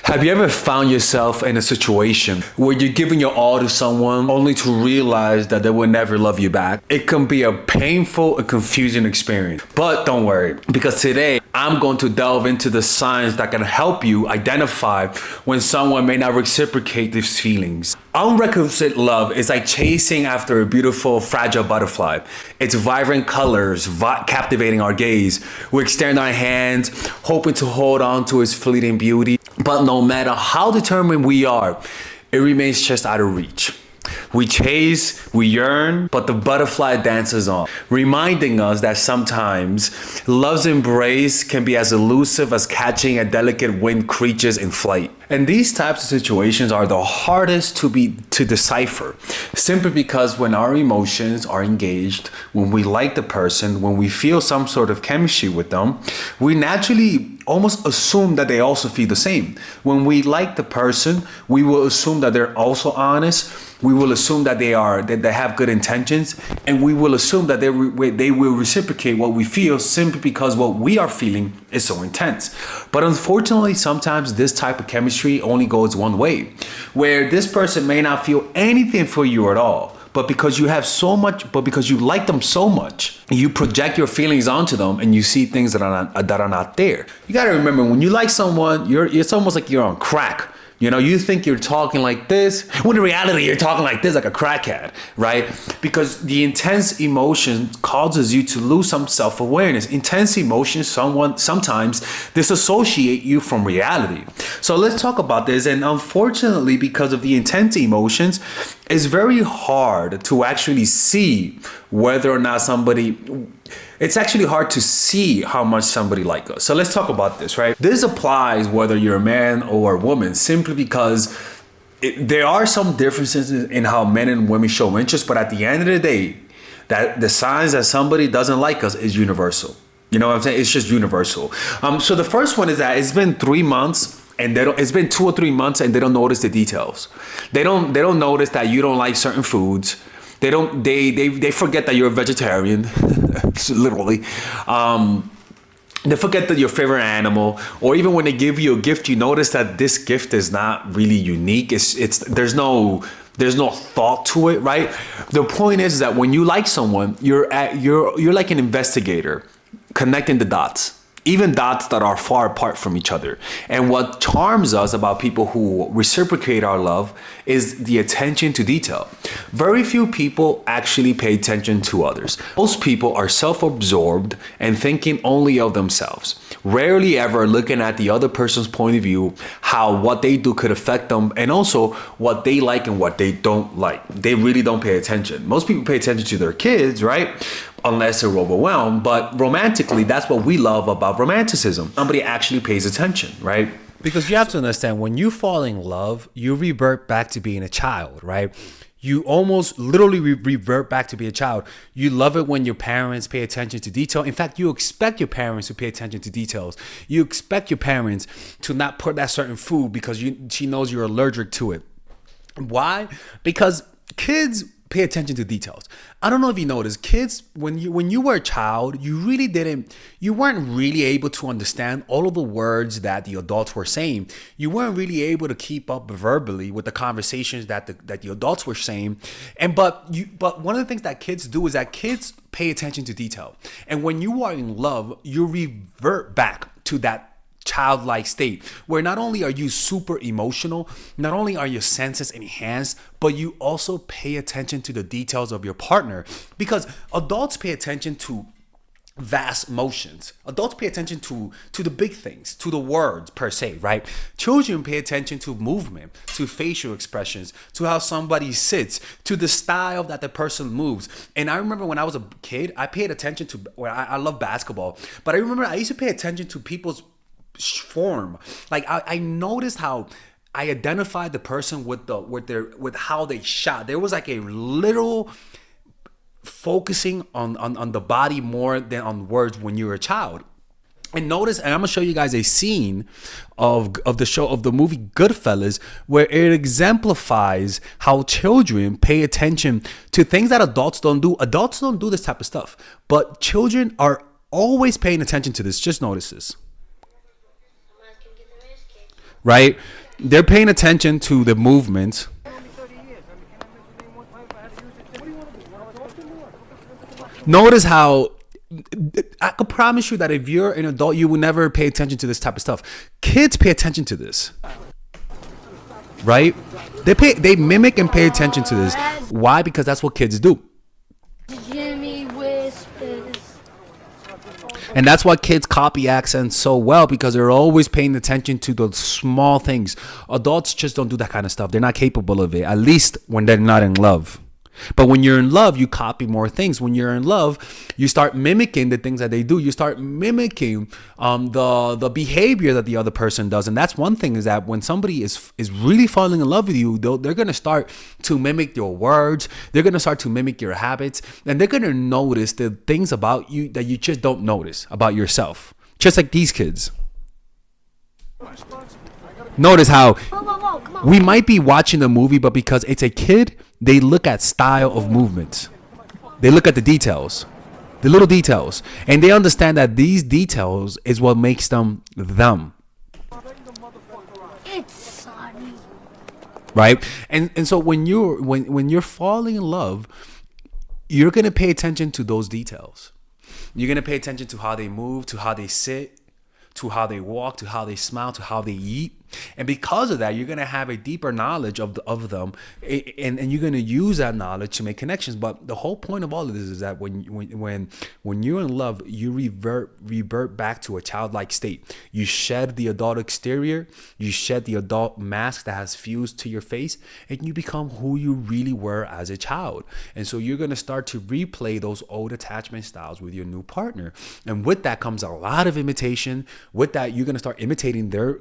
Have you ever found yourself in a situation where you're giving your all to someone only to realize that they will never love you back? It can be a painful and confusing experience. But don't worry, because today I'm going to delve into the signs that can help you identify when someone may not reciprocate these feelings. Unrequited love is like chasing after a beautiful, fragile butterfly. Its vibrant colors captivating our gaze. We extend our hands, hoping to hold on to its fleeting beauty. But no matter how determined we are, it remains just out of reach. We chase, we yearn, but the butterfly dances on, reminding us that sometimes love's embrace can be as elusive as catching a delicate winged creatures in flight. And these types of situations are the hardest to decipher, simply because when our emotions are engaged, when we like the person, when we feel some sort of chemistry with them, we naturally almost assume that they also feel the same. When we like the person, we will assume that they're also honest. We will assume that they have good intentions, and we will assume that they will reciprocate what we feel simply because what we are feeling is so intense. But unfortunately, sometimes this type of chemistry only goes one way, where this person may not feel anything for you at all. But because you like them so much, you project your feelings onto them and you see things that are not there. You gotta remember, when you like someone, it's almost like you're on crack. You know, you think you're talking like this, when in reality you're talking like this, like a crackhead, right? Because the intense emotion causes you to lose some self-awareness. Intense emotions sometimes disassociate you from reality. So let's talk about this. And unfortunately, because of the intense emotions, it's very hard to actually see whether or not it's actually hard to see how much somebody likes us. So let's talk about this, right? This applies whether you're a man or a woman, simply because there are some differences in how men and women show interest, but at the end of the day, that the signs that somebody doesn't like us is universal. You know what I'm saying? It's just universal. So the first one is that it's been 3 months and it's been 2 or 3 months and they don't notice the details. They don't notice that you don't like certain foods. They forget that you're a vegetarian, literally. They forget that your favorite animal, or even when they give you a gift, you notice that this gift is not really unique. There's no thought to it, right? The point is that when you like someone, you're like an investigator, connecting the dots. Even dots that are far apart from each other. And what charms us about people who reciprocate our love is the attention to detail. Very few people actually pay attention to others. Most people are self-absorbed and thinking only of themselves. Rarely ever looking at the other person's point of view, how what they do could affect them, and also what they like and what they don't like. They really don't pay attention. Most people pay attention to their kids, right? Unless they're overwhelmed. But romantically, that's what we love about romanticism. Somebody actually pays attention, right? Because you have to understand, when you fall in love, you revert back to being a child, right? You almost literally revert back to be a child. You love it when your parents pay attention to detail. In fact, you expect your parents to pay attention to details. You expect your parents to not put that certain food because she knows you're allergic to it. Why? Because kids pay attention to details. I don't know if you noticed, kids, when you were a child, you weren't really able to understand all of the words that the adults were saying. You weren't really able to keep up verbally with the conversations that the adults were saying. But one of the things that kids do is that kids pay attention to detail. And when you are in love, you revert back to that childlike state where not only are you super emotional, not only are your senses enhanced, but you also pay attention to the details of your partner, because adults pay attention to vast motions. Adults pay attention to the big things, to the words per se, right? Children pay attention to movement, to facial expressions, to how somebody sits, to the style that the person moves. And I remember when I was a kid, I paid attention to, I love basketball, but I remember I used to pay attention to people's form. Like I noticed how I identified the person with how they shot. There was like a little focusing on the body more than on words when you're a child. And notice, and I'm gonna show you guys a scene of the movie Goodfellas, where it exemplifies how children pay attention to things that adults don't do. Adults don't do this type of stuff, but children are always paying attention to this. Just notice this. right? They're paying attention to the movements. Notice how I could promise you that if you're an adult, you will never pay attention to this type of stuff. Kids pay attention to this, right? They mimic and pay attention to this. Why? Because that's what kids do. Jimmy whispers. And that's why kids copy accents so well, because they're always paying attention to the small things. Adults just don't do that kind of stuff. They're not capable of it, at least when they're not in love. But when you're in love, you copy more things. When you're in love, you start mimicking the things that they do. You start mimicking the behavior that the other person does. And that's one thing, is that when somebody is really falling in love with you, they're going to start to mimic your words. They're going to start to mimic your habits. And they're going to notice the things about you that you just don't notice about yourself. Just like these kids. Notice how we might be watching a movie, but because it's a kid, they look at style of movements. They look at the details, the little details, and they understand that these details is what makes them them. It's sunny. Right? And so when you're falling in love, you're gonna pay attention to those details. You're gonna pay attention to how they move, to how they sit, to how they walk, to how they smile, to how they eat. And because of that, you're going to have a deeper knowledge of them, and you're going to use that knowledge to make connections. But the whole point of all of this is that when you're in love, you revert back to a childlike state. You shed the adult exterior, you shed the adult mask that has fused to your face, and you become who you really were as a child. And so you're going to start to replay those old attachment styles with your new partner. And with that comes a lot of imitation. With that, you're going to start imitating their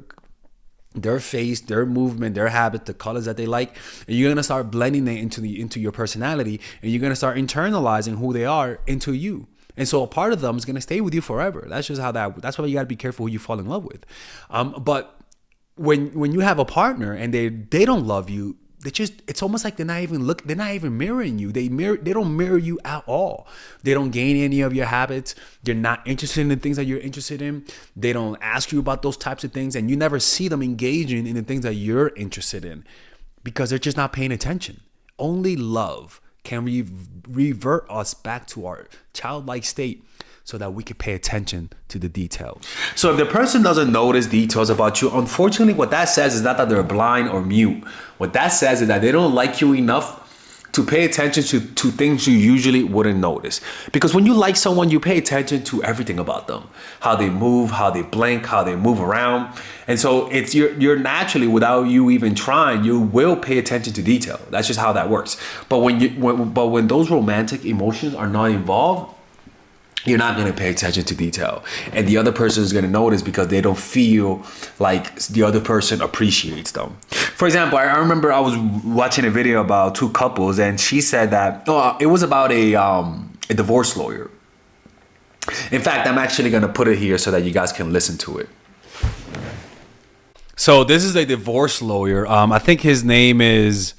face, their movement, their habit, the colors that they like, and you're gonna start blending it into your personality, and you're gonna start internalizing who they are into you. And so a part of them is gonna stay with you forever. That's just how that's why you gotta be careful who you fall in love with. But when you have a partner and they don't love you, it's almost like they're not even mirroring you. They don't mirror you at all. They don't gain any of your habits. They're not interested in the things that you're interested in. They don't ask you about those types of things, and you never see them engaging in the things that you're interested in, because they're just not paying attention. Only love can revert us back to our childlike state, so that we can pay attention to the details. So if the person doesn't notice details about you, unfortunately, what that says is not that they're blind or mute. What that says is that they don't like you enough to pay attention to things you usually wouldn't notice. Because when you like someone, you pay attention to everything about them. How they move, how they blink, how they move around. And so it's you're naturally, without you even trying, you will pay attention to detail. That's just how that works. But when those romantic emotions are not involved, you're not going to pay attention to detail. And the other person is going to notice because they don't feel like the other person appreciates them. For example, I remember I was watching a video about two couples, and she said that it was about a divorce lawyer. In fact, I'm actually going to put it here so that you guys can listen to it. So this is a divorce lawyer. I think his name is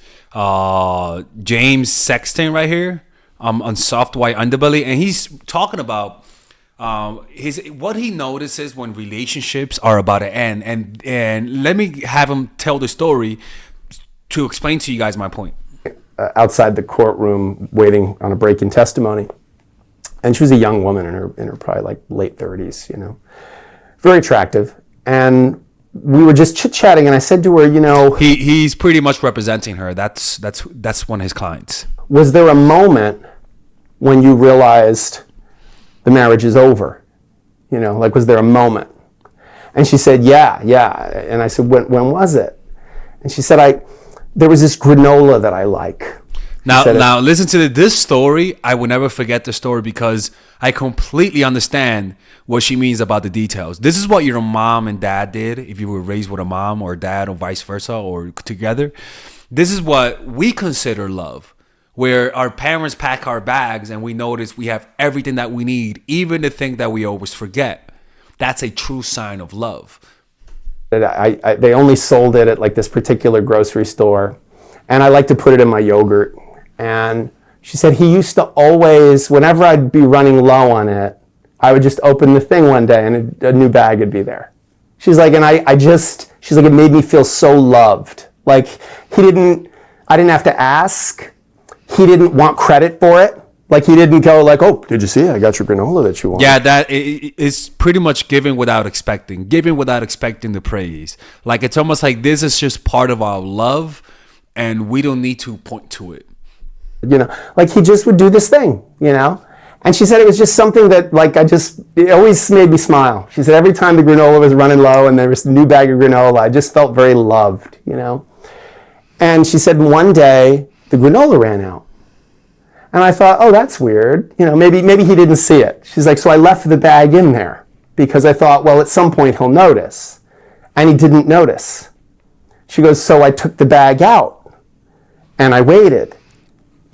James Sexton right here. On Soft White Underbelly, and he's talking about what he notices when relationships are about to end, and let me have him tell the story to explain to you guys my point. Outside the courtroom, waiting on a break in testimony, and she was a young woman in her probably like late 30s, very attractive, and we were just chit-chatting, and I said to her, he's pretty much representing her. That's one of his clients. Was there a moment when you realized the marriage is over? Was there a moment? And she said, yeah. And I said, when was it? And she said, there was this granola that I like. Now listen to this story. I will never forget the story, because I completely understand what she means about the details. This is what your mom and dad did if you were raised with a mom or dad, or vice versa, or together. This is what we consider love, where our parents pack our bags and we notice we have everything that we need, even the thing that we always forget. That's a true sign of love. They only sold it at like this particular grocery store, and I like to put it in my yogurt. And she said he used to always, whenever I'd be running low on it, I would just open the thing one day and a new bag would be there. She's like, and I just She's like, it made me feel so loved. Like I didn't have to ask. He didn't want credit for it. Like he didn't go like, oh, did you see? I got your granola that you want. Yeah, that is pretty much giving without expecting the praise. Like it's almost like this is just part of our love, and we don't need to point to it. You know, like he just would do this thing, you know? And she said it was just something that like it always made me smile. She said every time the granola was running low and there was a new bag of granola, I just felt very loved, you know? And she said one day the granola ran out. And I thought, oh, that's weird. You know, maybe he didn't see it. She's like, so I left the bag in there because I thought, well, at some point he'll notice. And he didn't notice. She goes, so I took the bag out and I waited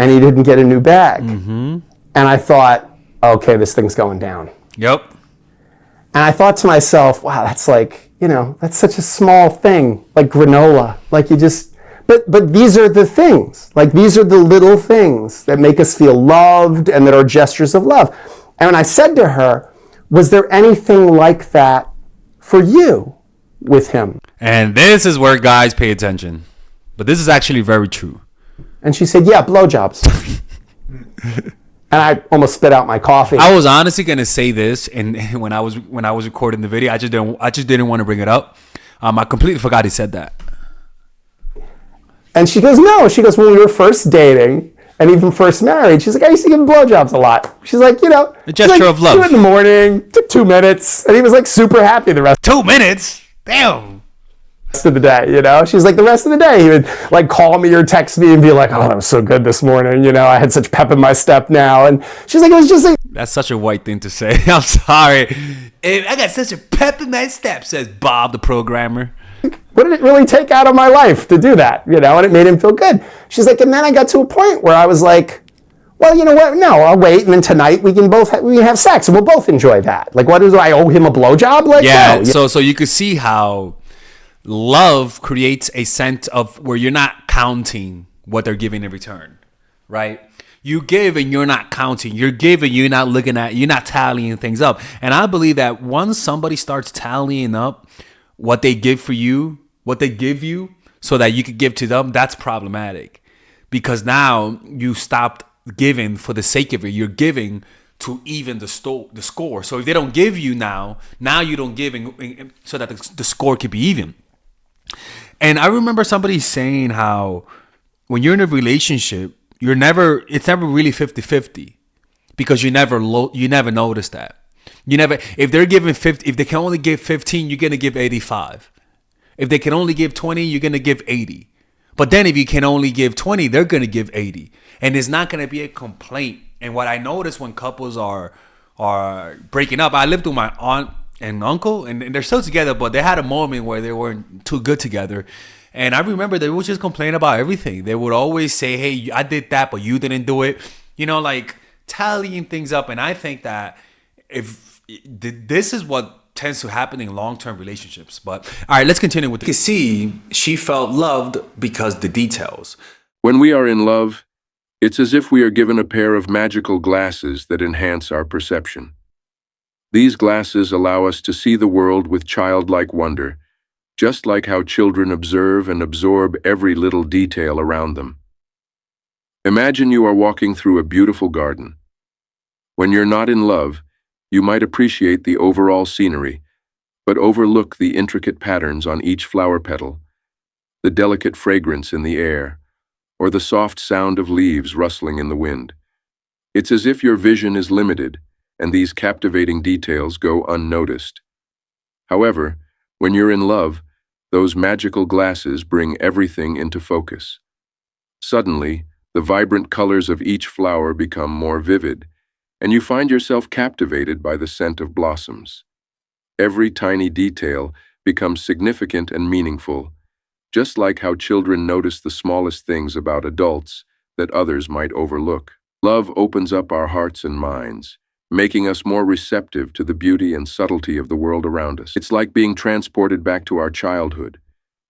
and he didn't get a new bag. Mm-hmm. And I thought, okay, this thing's going down. Yep. And I thought to myself, wow, that's like, you know, that's such a small thing, like granola. Like you just, but these are the things, like these are the little things that make us feel loved and that are gestures of love. And when I said to her, was there anything like that for you with him? And this is where guys pay attention. But this is actually very true. And she said, yeah, blowjobs. And I almost spit out my coffee. I was honestly gonna say this, and when I was recording the video, I just didn't want to bring it up. I completely forgot he said that. And she goes, no. She goes, when we were first dating and even first married, she's like, I used to give him blowjobs a lot. She's like, you know, a gesture of love. 2 in the morning, took 2 minutes, and he was like super happy the rest. 2 minutes, damn. Of the day, you know, she's like the rest of the day he would like call me or text me and be like, oh, that was so good this morning, you know, I had such pep in my step now. And she's like, it was just like, that's such a white thing to say. I'm sorry, I got such a pep in my step, says Bob the programmer. What did it really take out of my life to do that, you know? And it made him feel good. She's like, and then I got to a point where I was like, well, you know what, no, I'll wait, and then tonight we can have sex and we'll both enjoy that. Like, what, do I owe him a blowjob? Like, yeah, no. So you could see how love creates a sense of where you're not counting what they're giving in return, right? You give and you're not counting. You're giving, you're not looking at, you're not tallying things up. And I believe that once somebody starts tallying up what they give for you, what they give you, so that you could give to them, that's problematic. Because now you stopped giving for the sake of it. You're giving to even the score. So if they don't give you now you don't give so that the score could be even. And I remember somebody saying how when you're in a relationship, it's never really 50-50 because you never notice that. If they're giving 50, if they can only give 15, you're going to give 85. If they can only give 20, you're going to give 80. But then if you can only give 20, they're going to give 80. And it's not going to be a complaint. And what I notice when couples are breaking up, I lived with my aunt and uncle, and they're still together, but they had a moment where they weren't too good together. And I remember they would just complain about everything. They would always say, hey, I did that, but you didn't do it. You know, like tallying things up. And I think that if this is what tends to happen in long-term relationships. But all right, let's continue with this. You can see she felt loved because the details. When we are in love, it's as if we are given a pair of magical glasses that enhance our perception. These glasses allow us to see the world with childlike wonder, just like how children observe and absorb every little detail around them. Imagine you are walking through a beautiful garden. When you're not in love, you might appreciate the overall scenery, but overlook the intricate patterns on each flower petal, the delicate fragrance in the air, or the soft sound of leaves rustling in the wind. It's as if your vision is limited, and these captivating details go unnoticed. However, when you're in love, those magical glasses bring everything into focus. Suddenly, the vibrant colors of each flower become more vivid, and you find yourself captivated by the scent of blossoms. Every tiny detail becomes significant and meaningful, just like how children notice the smallest things about adults that others might overlook. Love opens up our hearts and minds, making us more receptive to the beauty and subtlety of the world around us. It's like being transported back to our childhood,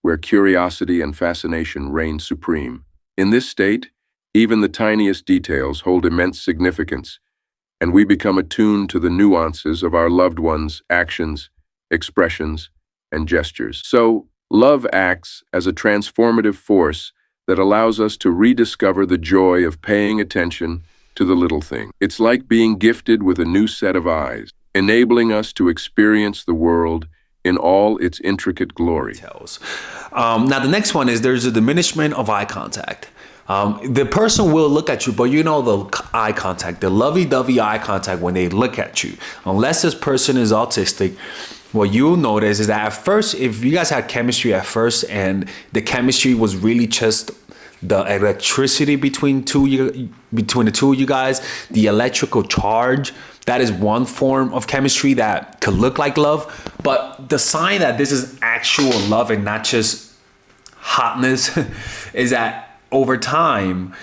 where curiosity and fascination reign supreme. In this state, even the tiniest details hold immense significance, and we become attuned to the nuances of our loved ones' actions, expressions, and gestures. So, Love acts as a transformative force that allows us to rediscover the joy of paying attention to the little thing. It's like being gifted with a new set of eyes, enabling us to experience the world in all its intricate glory. Now, the next one is there's a diminishment of eye contact. The person will look at you, but you know the eye contact, the lovey-dovey eye contact when they look at you. Unless this person is autistic, what you'll notice is that at first, if you guys had chemistry at first and the chemistry was really just the electricity between the two of you guys, the electrical charge, that is one form of chemistry that could look like love. But the sign that this is actual love and not just hotness is that over time,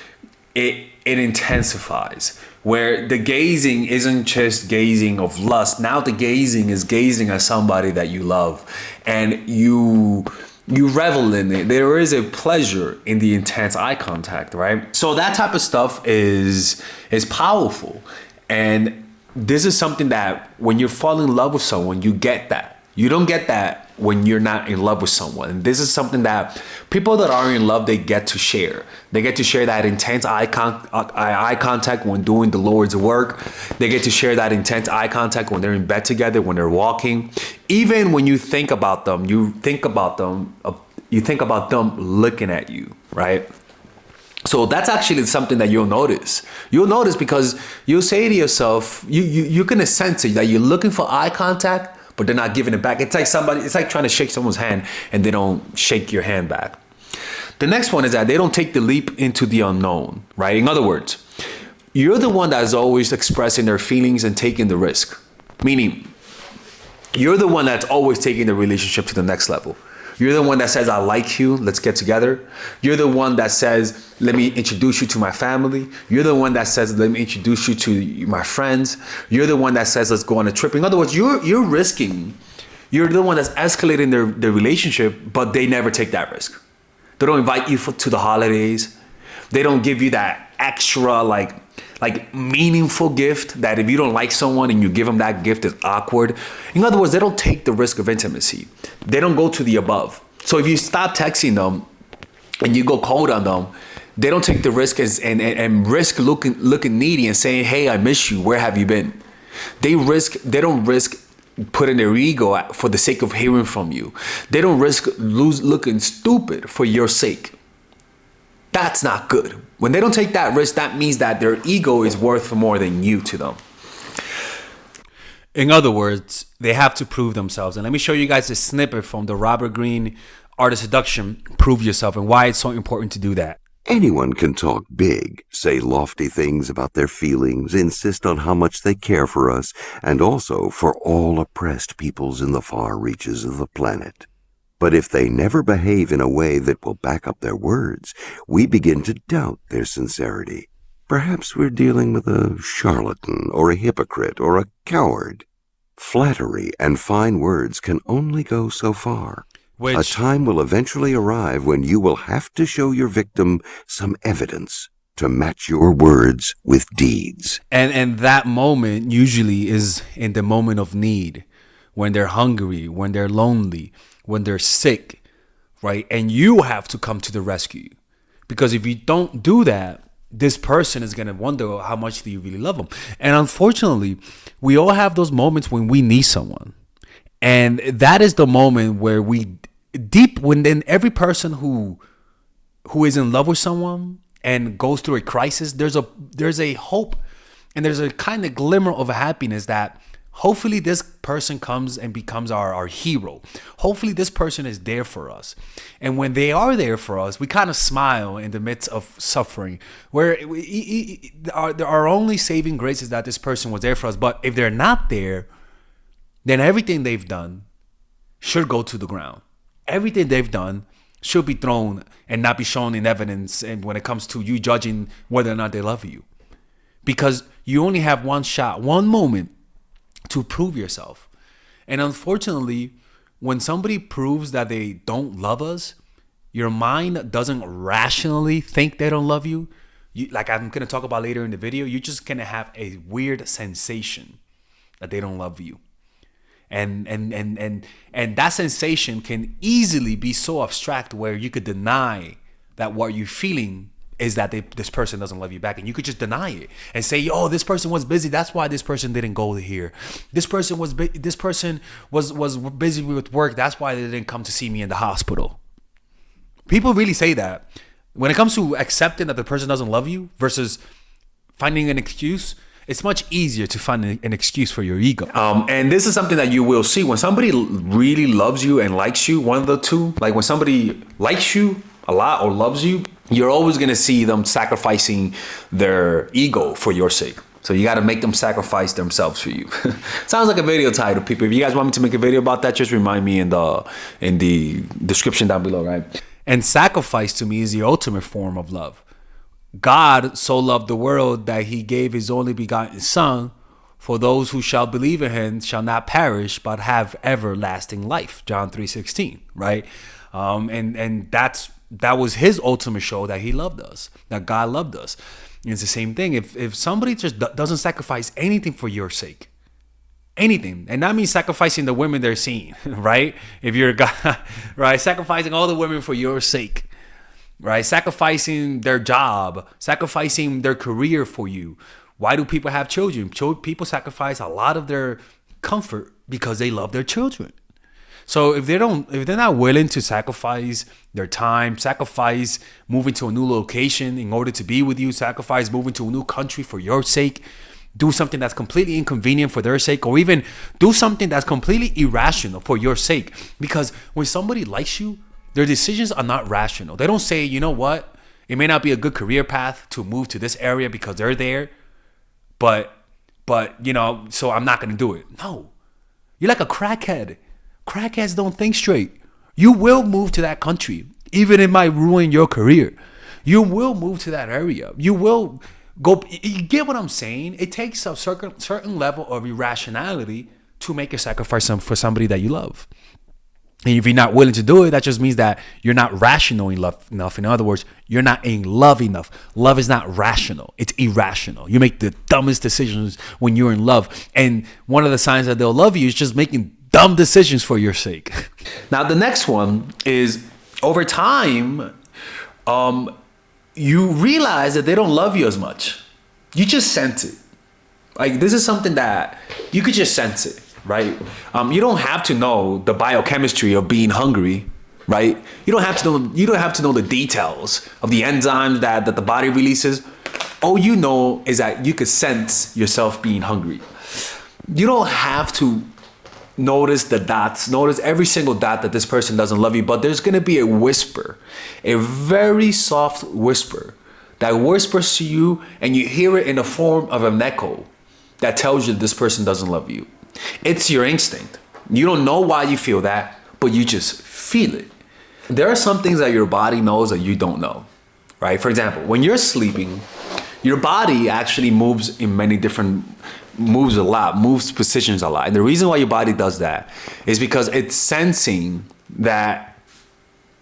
it intensifies. Where the gazing isn't just gazing of lust. Now the gazing is gazing at somebody that you love, and you revel in it. There is a pleasure in the intense eye contact, right? So that type of stuff is powerful, and this is something that when you fall in love with someone, you get that. You don't get that when you're not in love with someone. And this is something that people that are in love, they get to share. They get to share that intense eye contact when doing the Lord's work. They get to share that intense eye contact when they're in bed together, when they're walking. Even when you think about them, you think about them looking at you, right? So that's actually something that you'll notice. You'll notice because you'll say to yourself, you're gonna sense it that you're looking for eye contact, but they're not giving it back. It's like trying to shake someone's hand and they don't shake your hand back. The next one is that they don't take the leap into the unknown, right? In other words, you're the one that's always expressing their feelings and taking the risk. Meaning, you're the one that's always taking the relationship to the next level. You're the one that says, I like you, let's get together. You're the one that says, let me introduce you to my family. You're the one that says, let me introduce you to my friends. You're the one that says, let's go on a trip. In other words, you're risking. You're the one that's escalating their relationship, but they never take that risk. They don't invite you to the holidays. They don't give you that extra like meaningful gift that if you don't like someone and you give them that gift, it's awkward. In other words, they don't take the risk of intimacy. They don't go to the above. So if you stop texting them and you go cold on them, they don't take the risk and risk looking needy and saying, hey, I miss you. Where have you been? They don't risk putting their ego for the sake of hearing from you. They don't risk looking stupid for your sake. That's not good. When they don't take that risk, that means that their ego is worth more than you to them. In other words, they have to prove themselves. And let me show you guys a snippet from the Robert Greene Art of Seduction, Prove Yourself, and why it's so important to do that. Anyone can talk big, say lofty things about their feelings, insist on how much they care for us, and also for all oppressed peoples in the far reaches of the planet. But if they never behave in a way that will back up their words, we begin to doubt their sincerity. Perhaps we're dealing with a charlatan or a hypocrite or a coward. Flattery and fine words can only go so far. A time will eventually arrive when you will have to show your victim some evidence to match your words with deeds. And that moment usually is in the moment of need, when they're hungry, when they're lonely, when they're sick, right? And you have to come to the rescue. Because if you don't do that, this person is going to wonder how much do you really love them. And unfortunately, we all have those moments when we need someone. And that is the moment where when then every person who is in love with someone and goes through a crisis, there's a hope and there's a kind of glimmer of happiness that hopefully this person comes and becomes our hero. Hopefully this person is there for us. And when they are there for us, we kind of smile in the midst of suffering, where our only saving grace is that this person was there for us. But if they're not there, then everything they've done should go to the ground. Everything they've done should be thrown and not be shown in evidence, and when it comes to you judging whether or not they love you. Because you only have one shot, one moment to prove yourself. And unfortunately, when somebody proves that they don't love us, your mind doesn't rationally think they don't love you. Like I'm going to talk about later in the video, you're just going to have a weird sensation that they don't love you. And that sensation can easily be so abstract where you could deny that what you're feeling is that this person doesn't love you back, and you could just deny it and say, "Oh, this person was busy. That's why this person didn't go here. This person was busy with work. That's why they didn't come to see me in the hospital." People really say that. When it comes to accepting that the person doesn't love you versus finding an excuse, it's much easier to find an excuse for your ego. And this is something that you will see when somebody really loves you and likes you. One of the two, like when somebody likes you a lot or loves you, you're always going to see them sacrificing their ego for your sake. So you got to make them sacrifice themselves for you. Sounds like a video title, people. If you guys want me to make a video about that, just remind me in the description down below, right? And sacrifice to me is the ultimate form of love. God so loved the world that he gave his only begotten son, for those who shall believe in him shall not perish but have everlasting life. John 3:16, right? And that was his ultimate show that he loved us, that God loved us. And it's the same thing. If somebody just doesn't sacrifice anything for your sake, anything, and that means sacrificing the women they're seeing, right? If you're a guy, right, sacrificing all the women for your sake, right? Sacrificing their job, sacrificing their career for you. Why do people have children? People sacrifice a lot of their comfort because they love their children. So if they're not willing to sacrifice their time, sacrifice moving to a new location in order to be with you, sacrifice moving to a new country for your sake, do something that's completely inconvenient for their sake, or even do something that's completely irrational for your sake. Because when somebody likes you, their decisions are not rational. They don't say, you know what, it may not be a good career path to move to this area because they're there, but you know, so I'm not going to do it. No, you're like a crackhead. Crackheads don't think straight. You will move to that country, even if it might ruin your career. You will move to that area. You will go. You get what I'm saying? It takes a certain level of irrationality to make a sacrifice for somebody that you love. And if you're not willing to do it, that just means that you're not rational enough. In other words, you're not in love enough. Love is not rational. It's irrational. You make the dumbest decisions when you're in love. And one of the signs that they'll love you is just making dumb decisions for your sake. Now, the next one is over time, you realize that they don't love you as much. You just sense it. Like, this is something that you could just sense it, right? You don't have to know the biochemistry of being hungry, right? You don't have to know the details of the enzymes that the body releases. All you know is that you could sense yourself being hungry. You don't have to notice the dots, notice every single dot that this person doesn't love you, but there's going to be a whisper, a very soft whisper that whispers to you, and you hear it in the form of an echo that tells you this person doesn't love you. It's your instinct. You don't know why you feel that, but you just feel it. There are some things that your body knows that you don't know, right? For example, when you're sleeping, your body actually moves positions a lot. And the reason why your body does that is because it's sensing that,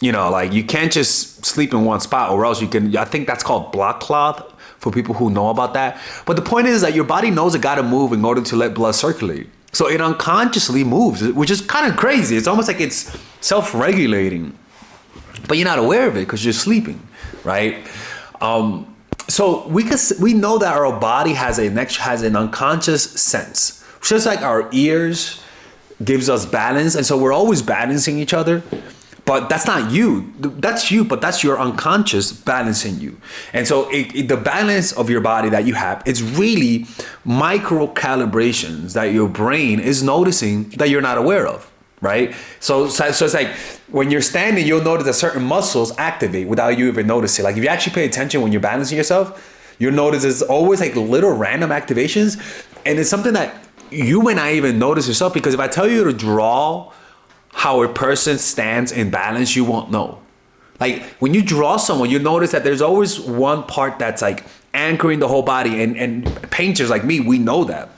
you know, like you can't just sleep in one spot, or else I think that's called blood clot for people who know about that. But the point is that your body knows it got to move in order to let blood circulate. So it unconsciously moves, which is kind of crazy. It's almost like it's self-regulating, but you're not aware of it because you're sleeping, right? So we know that our body has an unconscious sense, just like our ears gives us balance, and so we're always balancing each other. But that's not you. That's you, but that's your unconscious balancing you. And so the balance of your body that you have, it's really micro calibrations that your brain is noticing that you're not aware of, right? So it's like when you're standing, you'll notice that certain muscles activate without you even noticing. Like if you actually pay attention when you're balancing yourself, you'll notice there's always like little random activations. And it's something that you may not even notice yourself, because if I tell you to draw how a person stands in balance, you won't know. Like when you draw someone, you notice that there's always one part that's like anchoring the whole body, and painters like me, we know that.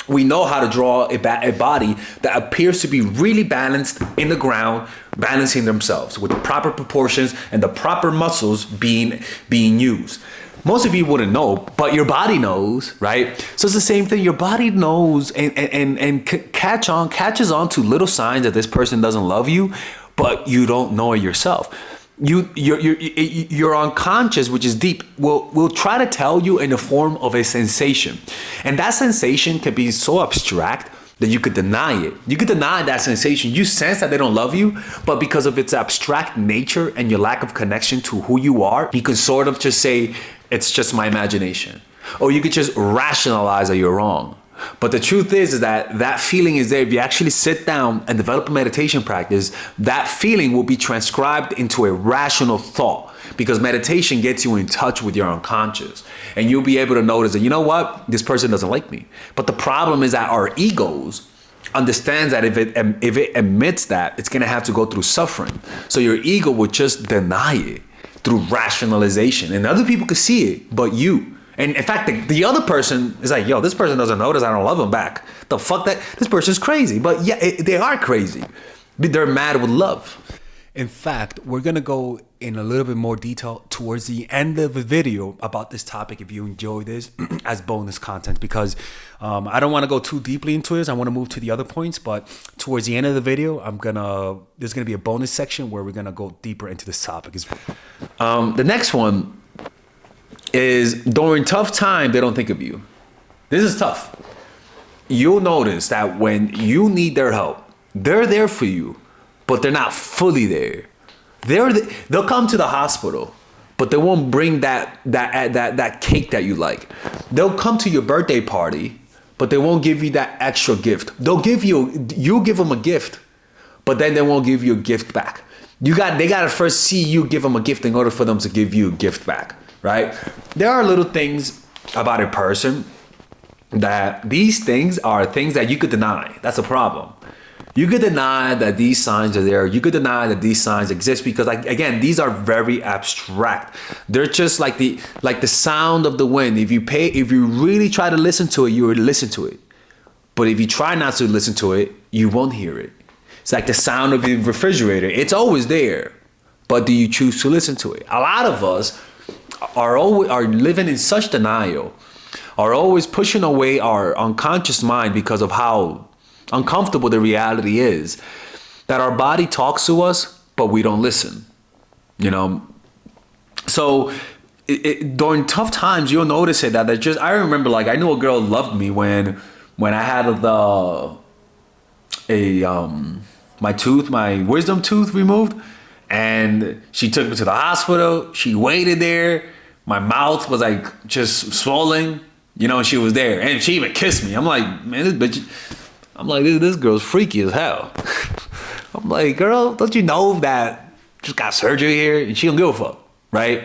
We know how to draw a body that appears to be really balanced in the ground, balancing themselves with the proper proportions and the proper muscles being used. Most of you wouldn't know, but your body knows, right? So it's the same thing. Your body knows and catches on to little signs that this person doesn't love you, but you don't know it yourself. Your unconscious, which is deep, will try to tell you in the form of a sensation, and that sensation can be so abstract that you could deny it. You could deny that sensation. You sense that they don't love you, but because of its abstract nature and your lack of connection to who you are, you can sort of just say, it's just my imagination. Or you could just rationalize that you're wrong. But the truth is that that feeling is there. If you actually sit down and develop a meditation practice, that feeling will be transcribed into a rational thought, because meditation gets you in touch with your unconscious, and you'll be able to notice that, you know what, this person doesn't like me. But the problem is that our egos understands that if it admits that, it's going to have to go through suffering. So your ego would just deny it through rationalization, and other people could see it, but you. And in fact, the other person is like, yo, this person doesn't notice I don't love him back. The fuck that? This person's crazy. But yeah, they are crazy. They're mad with love. In fact, we're going to go in a little bit more detail towards the end of the video about this topic if you enjoy this as bonus content, because I don't want to go too deeply into this. I want to move to the other points, but towards the end of the video, there's going to be a bonus section where we're going to go deeper into this topic as well. The next one is, during tough time, they don't think of you. This is tough. You'll notice that when you need their help, they're there for you, but they're not fully there. They'll come to the hospital, but they won't bring that cake that you like. They'll come to your birthday party, but they won't give you that extra gift. You'll give them a gift, but then they won't give you a gift back. They gotta first see you give them a gift in order for them to give you a gift back, right? There are little things about a person that these things are things that you could deny. That's a problem. You could deny that these signs are there. You could deny that these signs exist because, like, again, these are very abstract. They're just like the sound of the wind. If you really try to listen to it, you will listen to it. But if you try not to listen to it, you won't hear it. It's like the sound of the refrigerator. It's always there, but do you choose to listen to it? A lot of us are living in such denial, are always pushing away our unconscious mind because of how uncomfortable the reality is, that our body talks to us, but we don't listen, you know? So during tough times, you'll notice it that I remember, like, I knew a girl loved me when I had my wisdom tooth removed, and she took me to the hospital. She waited there. My mouth was like just swollen, you know, and she was there, and she even kissed me. I'm like, man, this girl's freaky as hell. I'm like, girl, don't you know that just got surgery here? And she don't give a fuck, right?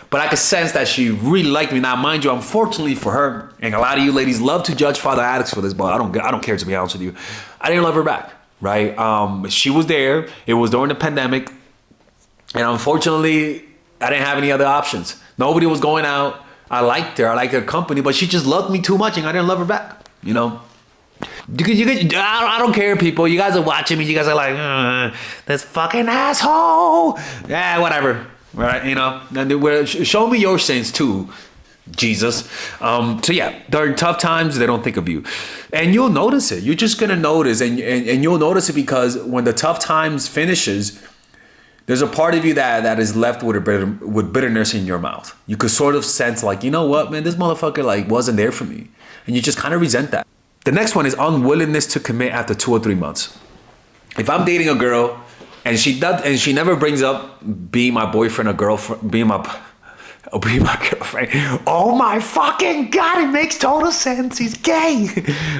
But I could sense that she really liked me. Now, mind you, unfortunately for her, and a lot of you ladies love to judge father addicts for this, but I don't care, to be honest with you. I didn't love her back, right? She was there. It was during the pandemic. And unfortunately, I didn't have any other options. Nobody was going out. I liked her. I liked her company, but she just loved me too much, and I didn't love her back, you know? I don't care, people. You guys are watching me. You guys are like, this fucking asshole. Yeah, whatever. Right? You know, and show me your sins too, Jesus. So yeah, during tough times, they don't think of you, and you'll notice it. You're just gonna notice, and you'll notice it because when the tough times finishes, there's a part of you that is left with bitterness in your mouth. You could sort of sense, like, you know what, man, this motherfucker like wasn't there for me, and you just kind of resent that. The next one is unwillingness to commit after 2 or 3 months. If I'm dating a girl and she never brings up being my boyfriend or girlfriend, being my girlfriend. Oh my fucking God, it makes total sense. He's gay,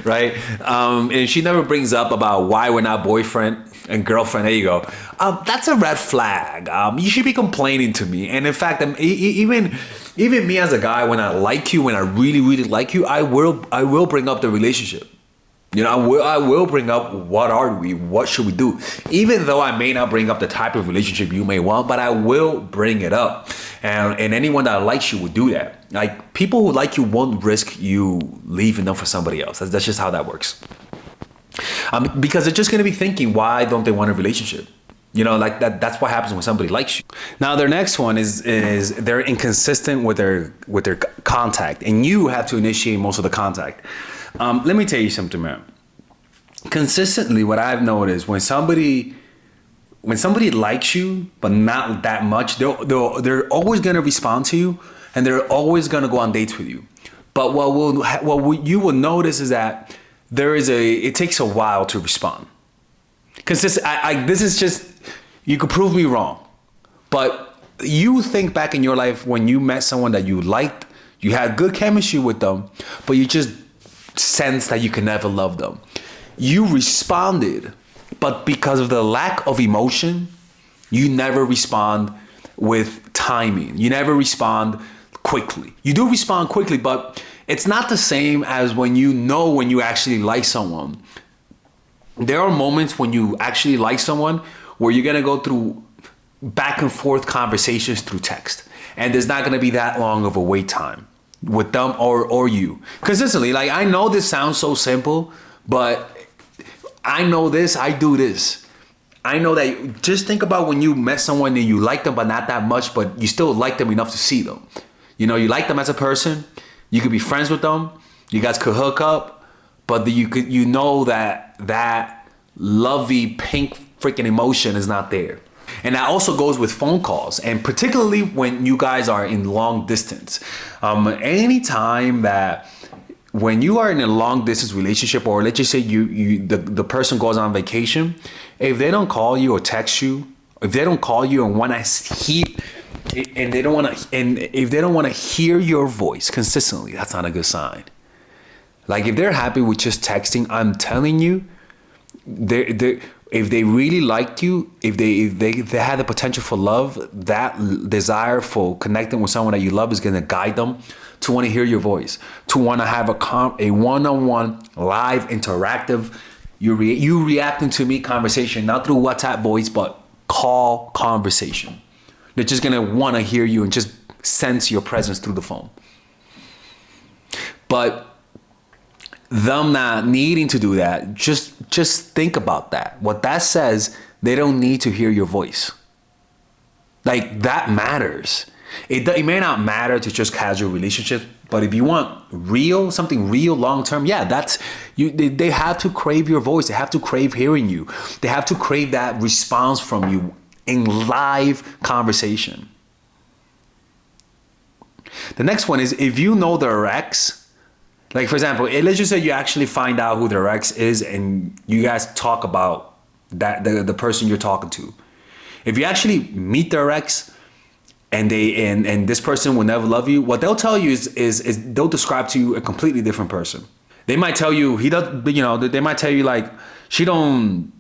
right? And she never brings up about why we're not boyfriend and girlfriend. There you go. That's a red flag. You should be complaining to me. And in fact, even me as a guy, when I like you, when I really, really like you, I will bring up the relationship. You know, I will bring up, what are we? What should we do? Even though I may not bring up the type of relationship you may want, but I will bring it up. And anyone that likes you will do that. Like, people who like you won't risk you leaving them for somebody else. That's just how that works. Because they're just going to be thinking, why don't they want a relationship? You know, like that's what happens when somebody likes you. Now their next one is they're inconsistent with their contact, and you have to initiate most of the contact. Let me tell you something, man. Consistently, what I've noticed when somebody likes you but not that much, they're always gonna respond to you, and they're always gonna go on dates with you. But you will notice is that it takes a while to respond. This is just, you could prove me wrong, but you think back in your life when you met someone that you liked, you had good chemistry with them, but you just sensed that you could never love them. You responded, but because of the lack of emotion, you never respond with timing. You never respond quickly. You do respond quickly, but it's not the same as when you actually like someone. There are moments when you actually like someone where you're gonna go through back and forth conversations through text, and there's not gonna be that long of a wait time with them or you. Consistently, like, I know this sounds so simple, but I know this, I do this. I know that. Just think about when you met someone and you like them but not that much, but you still like them enough to see them. You know, you like them as a person, you could be friends with them, you guys could hook up, but you know that lovey pink freaking emotion is not there. And that also goes with phone calls, and particularly when you guys are in long distance. Anytime that when you are in a long distance relationship, or let's just say the person goes on vacation, if they don't call you or text you, if they don't call you and want to hear, and if they don't want to hear your voice consistently, that's not a good sign. Like, if they're happy with just texting, I'm telling you, if they really liked you, if they had the potential for love, that desire for connecting with someone that you love is going to guide them to want to hear your voice, to want to have a one-on-one live interactive, you reacting to me conversation, not through WhatsApp voice, but call conversation. They're just going to want to hear you and just sense your presence through the phone. But them not needing to do that, just think about that. What that says, they don't need to hear your voice. Like, that matters. It may not matter to just casual relationships, but if you want something real long-term, yeah, that's you. They have to crave your voice. They have to crave hearing you. They have to crave that response from you in live conversation. The next one is, if you know their ex, like, for example, let's just say you actually find out who their ex is and you guys talk about that the person you're talking to. If you actually meet their ex and this person will never love you, what they'll tell you is they'll describe to you a completely different person. They might tell you they might tell you, like, they don't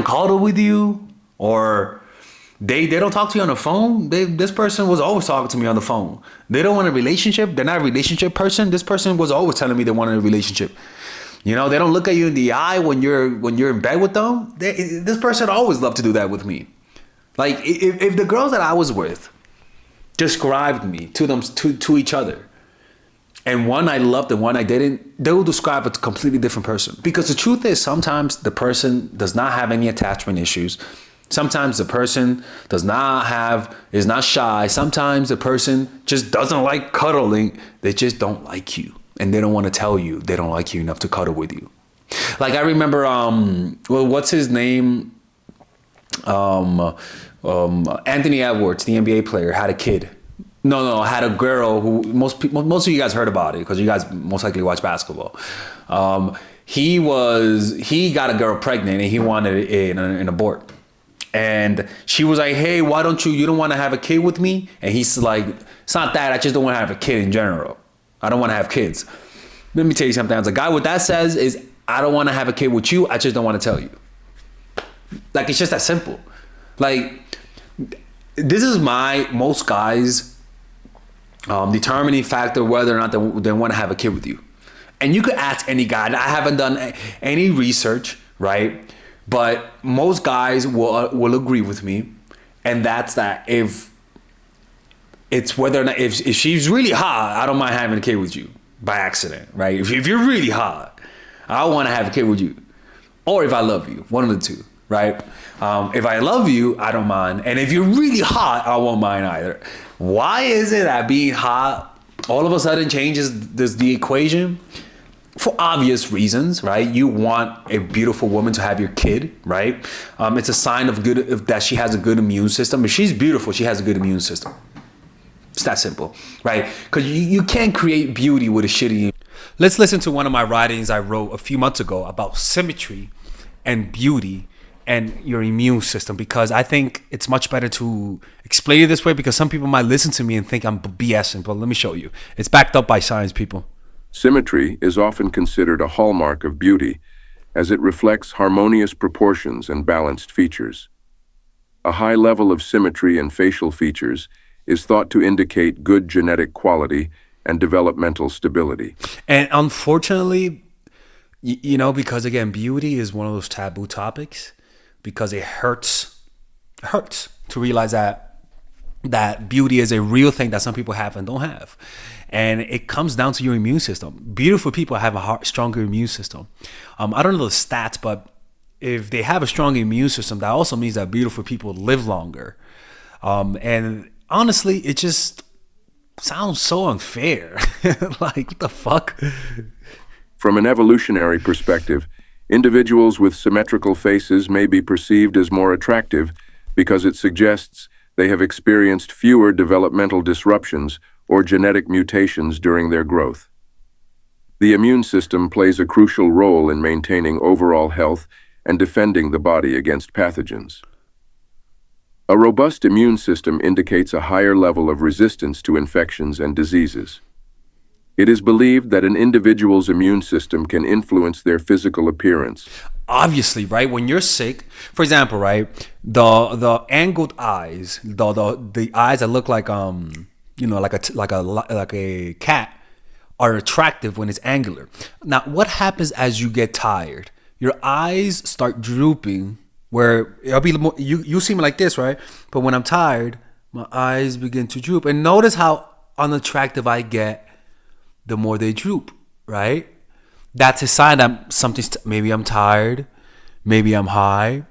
cuddle with you, or they don't talk to you on the phone. This person was always talking to me on the phone. They don't want a relationship. They're not a relationship person. This person was always telling me they wanted a relationship. You know, they don't look at you in the eye when you're in bed with them. This person always loved to do that with me. Like, if the girls that I was with described me to each other, and one I loved and one I didn't, they will describe a completely different person. Because the truth is, sometimes the person does not have any attachment issues. Sometimes the person is not shy. Sometimes the person just doesn't like cuddling. They just don't like you. And they don't want to tell you they don't like you enough to cuddle with you. Like, I remember, what's his name? Anthony Edwards, the NBA player, had a kid. Had a girl who most of you guys heard about it because you guys most likely watch basketball. He got a girl pregnant and he wanted an abort. And she was like, hey, why don't you don't want to have a kid with me? And he's like, it's not that, I just don't want to have a kid in general. I don't want to have kids. Let me tell you something else. A guy, what that says is, I don't want to have a kid with you, I just don't want to tell you. Like, it's just that simple. Like, this is most guys' determining factor whether or not they want to have a kid with you. And you could ask any guy. I haven't done any research, right? But most guys will agree with me, and that's that if it's whether or not if she's really hot, I don't mind having a kid with you by accident, right? If you're really hot, I want to have a kid with you, or if I love you, one of the two. right? If I love you, I don't mind. And if you're really hot, I won't mind either. Why is it that being hot all of a sudden changes the equation? For obvious reasons, right? You want a beautiful woman to have your kid, right? It's a sign of that she has a good immune system. If she's beautiful, she has a good immune system. It's that simple, right? Because you can't create beauty with a shitty. Let's listen to one of my writings I wrote a few months ago about symmetry and beauty and your immune system, because I think it's much better to explain it this way, because some people might listen to me and think I'm BSing, but let me show you. It's backed up by science, people. Symmetry is often considered a hallmark of beauty, as it reflects harmonious proportions and balanced features. A high level of symmetry in facial features is thought to indicate good genetic quality and developmental stability. And unfortunately, you know, because again, beauty is one of those taboo topics, because it hurts to realize that beauty is a real thing that some people have and don't have. And it comes down to your immune system. Beautiful people have a stronger immune system. I don't know the stats, but if they have a strong immune system, that also means that beautiful people live longer. And honestly, it just sounds so unfair. Like, what the fuck? From an evolutionary perspective, individuals with symmetrical faces may be perceived as more attractive because it suggests they have experienced fewer developmental disruptions or genetic mutations during their growth. The immune system plays a crucial role in maintaining overall health and defending the body against pathogens. A robust immune system indicates a higher level of resistance to infections and diseases. It is believed that an individual's immune system can influence their physical appearance. Obviously, right? When you're sick, for example, right, the angled eyes, the eyes that look like like a cat, are attractive when it's angular. Now, what happens as you get tired? Your eyes start drooping, where it'll be more, you see me like this, right? But when I'm tired, my eyes begin to droop. And notice how unattractive I get the more they droop, right? That's a sign that maybe I'm tired, maybe I'm high,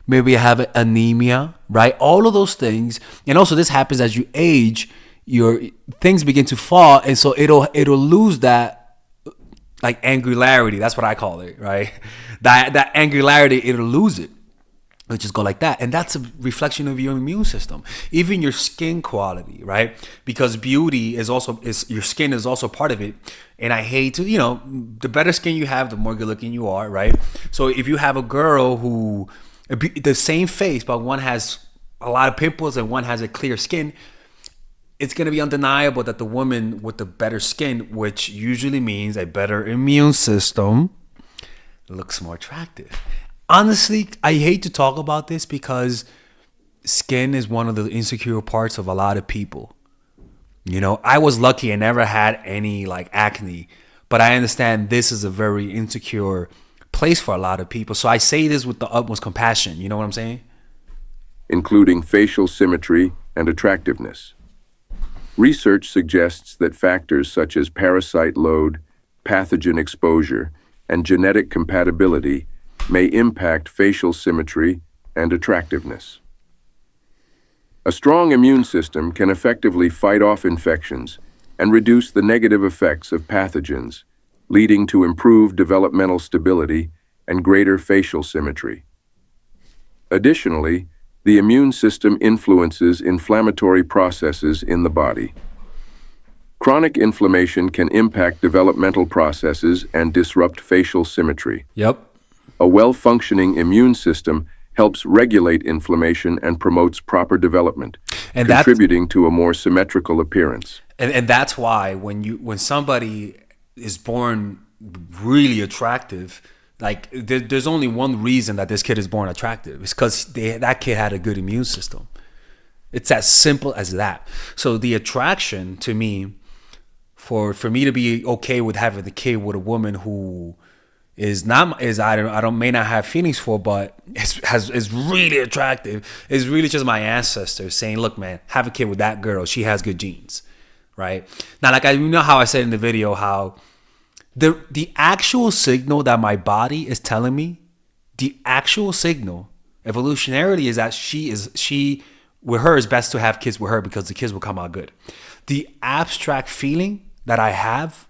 maybe I have anemia, right? All of those things. And also this happens as you age, your things begin to fall, and so it'll lose that like angularity. That's what I call it, right? That angularity, it'll lose it. It'll just go like that. And that's a reflection of your immune system. Even your skin quality, right? Because beauty is your skin is also part of it. And I hate to, the better skin you have, the more good looking you are, right? So if you have a girl who, the same face, but one has a lot of pimples and one has a clear skin, it's going to be undeniable that the woman with the better skin, which usually means a better immune system, looks more attractive. Honestly, I hate to talk about this because skin is one of the insecure parts of a lot of people. I was lucky and never had any like acne, but I understand this is a very insecure place for a lot of people. So I say this with the utmost compassion. You know what I'm saying? Including facial symmetry and attractiveness. Research suggests that factors such as parasite load, pathogen exposure, and genetic compatibility may impact facial symmetry and attractiveness. A strong immune system can effectively fight off infections and reduce the negative effects of pathogens, leading to improved developmental stability and greater facial symmetry. Additionally, the immune system influences inflammatory processes in the body. Chronic inflammation can impact developmental processes and disrupt facial symmetry. Yep. A well-functioning immune system helps regulate inflammation and promotes proper development, and contributing to a more symmetrical appearance. And that's why when somebody is born really attractive, like there's only one reason that this kid is born attractive. It's because that kid had a good immune system. It's as simple as that. So the attraction to me, for me to be okay with having the kid with a woman who I may not have feelings for, but is really attractive, is really just my ancestors saying, look, man, have a kid with that girl. She has good genes, right? Now, like how I said in the video, how the actual signal that my body is telling me, the actual signal Evolutionarily is that she with her, it's best to have kids with her because the kids will come out good. The abstract feeling that I have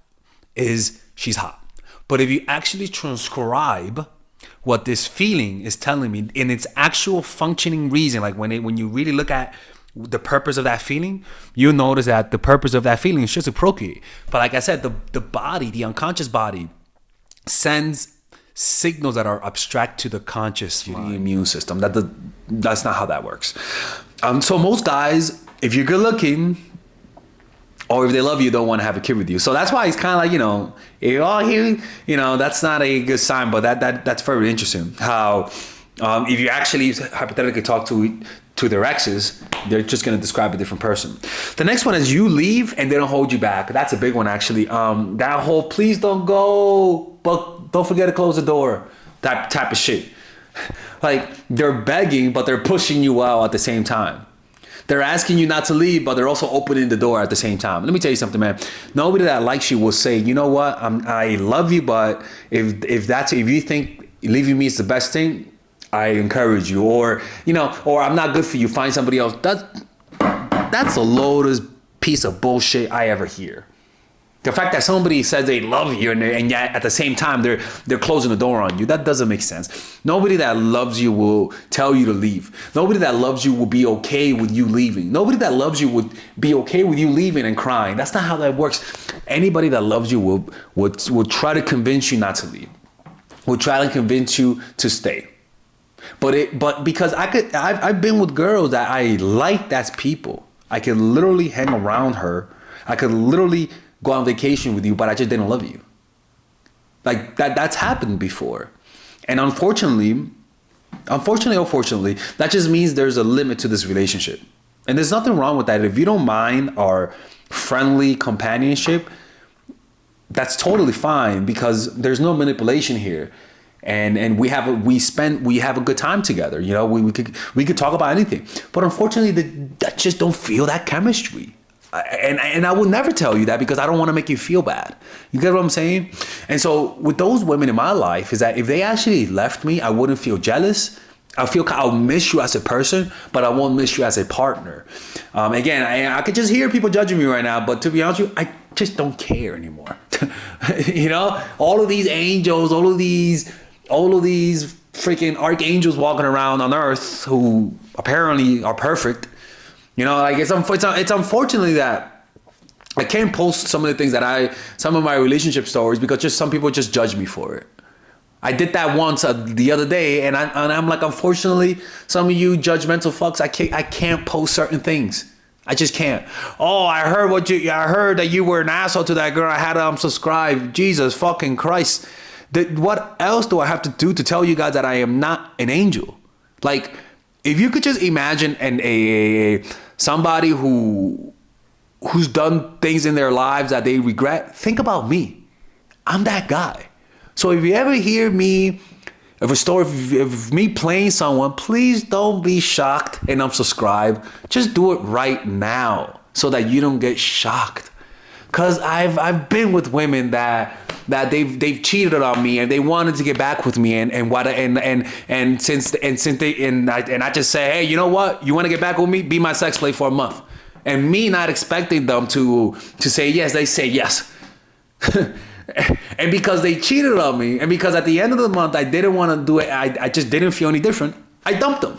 is she's hot. But if you actually transcribe what this feeling is telling me in its actual functioning reason, like when you really look at the purpose of that feeling, you'll notice that the purpose of that feeling is just to procreate. But like I said, the body, the unconscious body, sends signals that are abstract to the conscious mind. The immune system. That's not how that works. So most guys, if you're good looking, or if they love you, don't want to have a kid with you. So that's why it's kind of like, if you're all here, that's not a good sign. But that's very interesting. How if you actually hypothetically talk to their exes, they're just going to describe a different person. The next one is you leave and they don't hold you back. That's a big one, actually. That whole please don't go, but don't forget to close the door, that type of shit. Like, they're begging, but they're pushing you out at the same time. They're asking you not to leave, but they're also opening the door at the same time. Let me tell you something, man. Nobody that likes you will say, you know what, I love you, but if you think leaving me is the best thing, I encourage you. Or I'm not good for you, find somebody else. That's the lowest piece of bullshit I ever hear. The fact that somebody says they love you and yet at the same time they're closing the door on you, that doesn't make sense. Nobody that loves you will tell you to leave. Nobody that loves you will be okay with you leaving. Nobody that loves you would be okay with you leaving and crying. That's not how that works. Anybody that loves you will try to convince you not to leave. Will try to convince you to stay. But because I've been with girls that I liked as people. I could literally hang around her. I could literally go on vacation with you, but I just didn't love you. Like that's happened before. And unfortunately, that just means there's a limit to this relationship. And there's nothing wrong with that. If you don't mind our friendly companionship, that's totally fine because there's no manipulation here. And we have a good time together. We could talk about anything. But unfortunately, that just don't feel that chemistry. And I will never tell you that because I don't want to make you feel bad. You get what I'm saying? And so with those women in my life is that if they actually left me, I wouldn't feel jealous. I'll miss you as a person, but I won't miss you as a partner. Again, I could just hear people judging me right now, but to be honest with you, I just don't care anymore. All of these angels, all of these freaking archangels walking around on earth who apparently are perfect. It's unfortunately that I can't post some of the things some of my relationship stories because just some people just judge me for it. I did that once the other day, and I'm like, unfortunately, some of you judgmental fucks, I can't post certain things. I just can't. Oh, I heard that you were an asshole to that girl. I had to unsubscribe. Jesus fucking Christ. What else do I have to do to tell you guys that I am not an angel? Like, if you could just imagine somebody who's done things in their lives that they regret, think about me. I'm that guy. So if you ever hear me, of a story of me playing someone, please don't be shocked and unsubscribe. Just do it right now so that you don't get shocked. Cause I've been with women that they've cheated on me and they wanted to get back with me and I just say, hey, you know what? You want to get back with me? Be my sex slave for a month. And me not expecting them to say yes, they say yes. And because they cheated on me and because at the end of the month I didn't want to do it, I just didn't feel any different, I dumped them.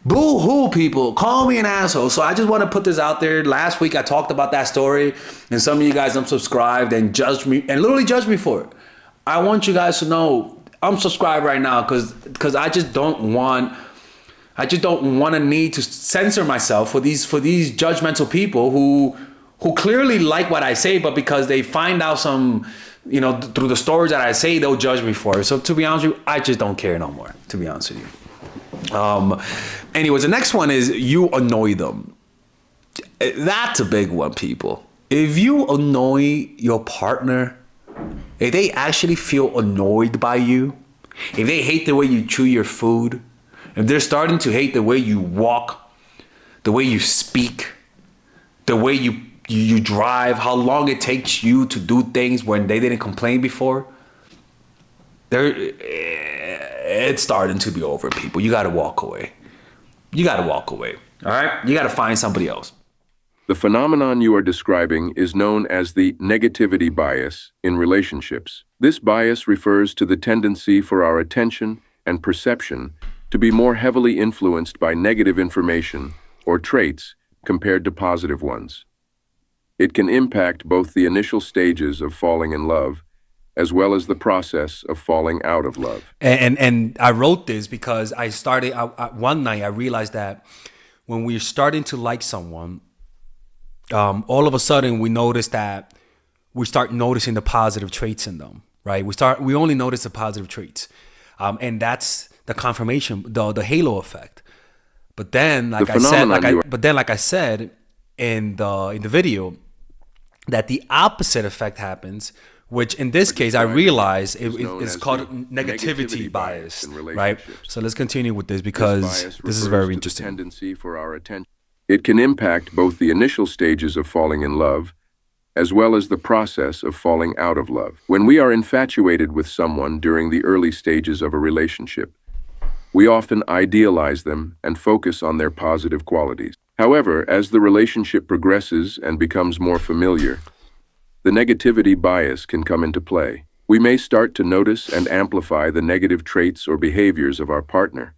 Boo-hoo, people. Call me an asshole. So I just want to put this out there. Last week I talked about that story and some of you guys unsubscribed and judged me and literally judged me for it. I want you guys to know unsubscribe right now because I just don't want to need to censor myself for these judgmental people who clearly like what I say, but because they find out some, through the stories that I say, they'll judge me for it. So to be honest with you, I just don't care no more, to be honest with you. Anyways, the next one is you annoy them. That's a big one, people. If you annoy your partner, if they actually feel annoyed by you, if they hate the way you chew your food, if they're starting to hate the way you walk, the way you speak, the way you drive, how long it takes you to do things when they didn't complain before, it's starting to be over, people. You got to walk away. You got to walk away. All right? You got to find somebody else. The phenomenon you are describing is known as the negativity bias in relationships. This bias refers to the tendency for our attention and perception to be more heavily influenced by negative information or traits compared to positive ones. It can impact both the initial stages of falling in love as well as the process of falling out of love. And I wrote this because one night I realized that when we're starting to like someone, all of a sudden we start noticing the positive traits in them, right? We only notice the positive traits. And that's the confirmation, the halo effect. But then, like I said in the video, that the opposite effect happens, which in this case I realized it's called negativity bias, right? So let's continue with this because this is very interesting. Tendency for our attention. It can impact both the initial stages of falling in love as well as the process of falling out of love. When we are infatuated with someone during the early stages of a relationship, we often idealize them and focus on their positive qualities. However, as the relationship progresses and becomes more familiar, the negativity bias can come into play. We may start to notice and amplify the negative traits or behaviors of our partner,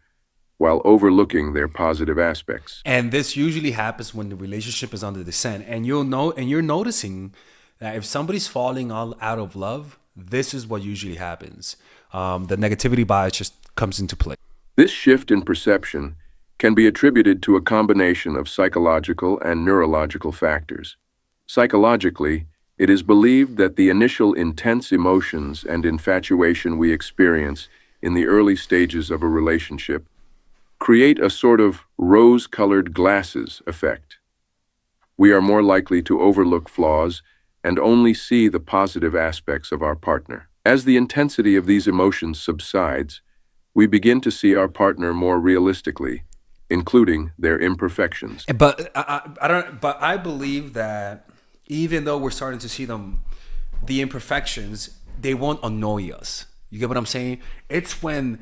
while overlooking their positive aspects. And this usually happens when the relationship is under descent. And you're noticing that if somebody's falling out of love, this is what usually happens. The negativity bias just comes into play. This shift in perception can be attributed to a combination of psychological and neurological factors. Psychologically, it is believed that the initial intense emotions and infatuation we experience in the early stages of a relationship create a sort of rose-colored glasses effect. We are more likely to overlook flaws and only see the positive aspects of our partner. As the intensity of these emotions subsides, we begin to see our partner more realistically, including their imperfections. But I believe that even though we're starting to see the imperfections, they won't annoy us. You get what I'm saying? It's when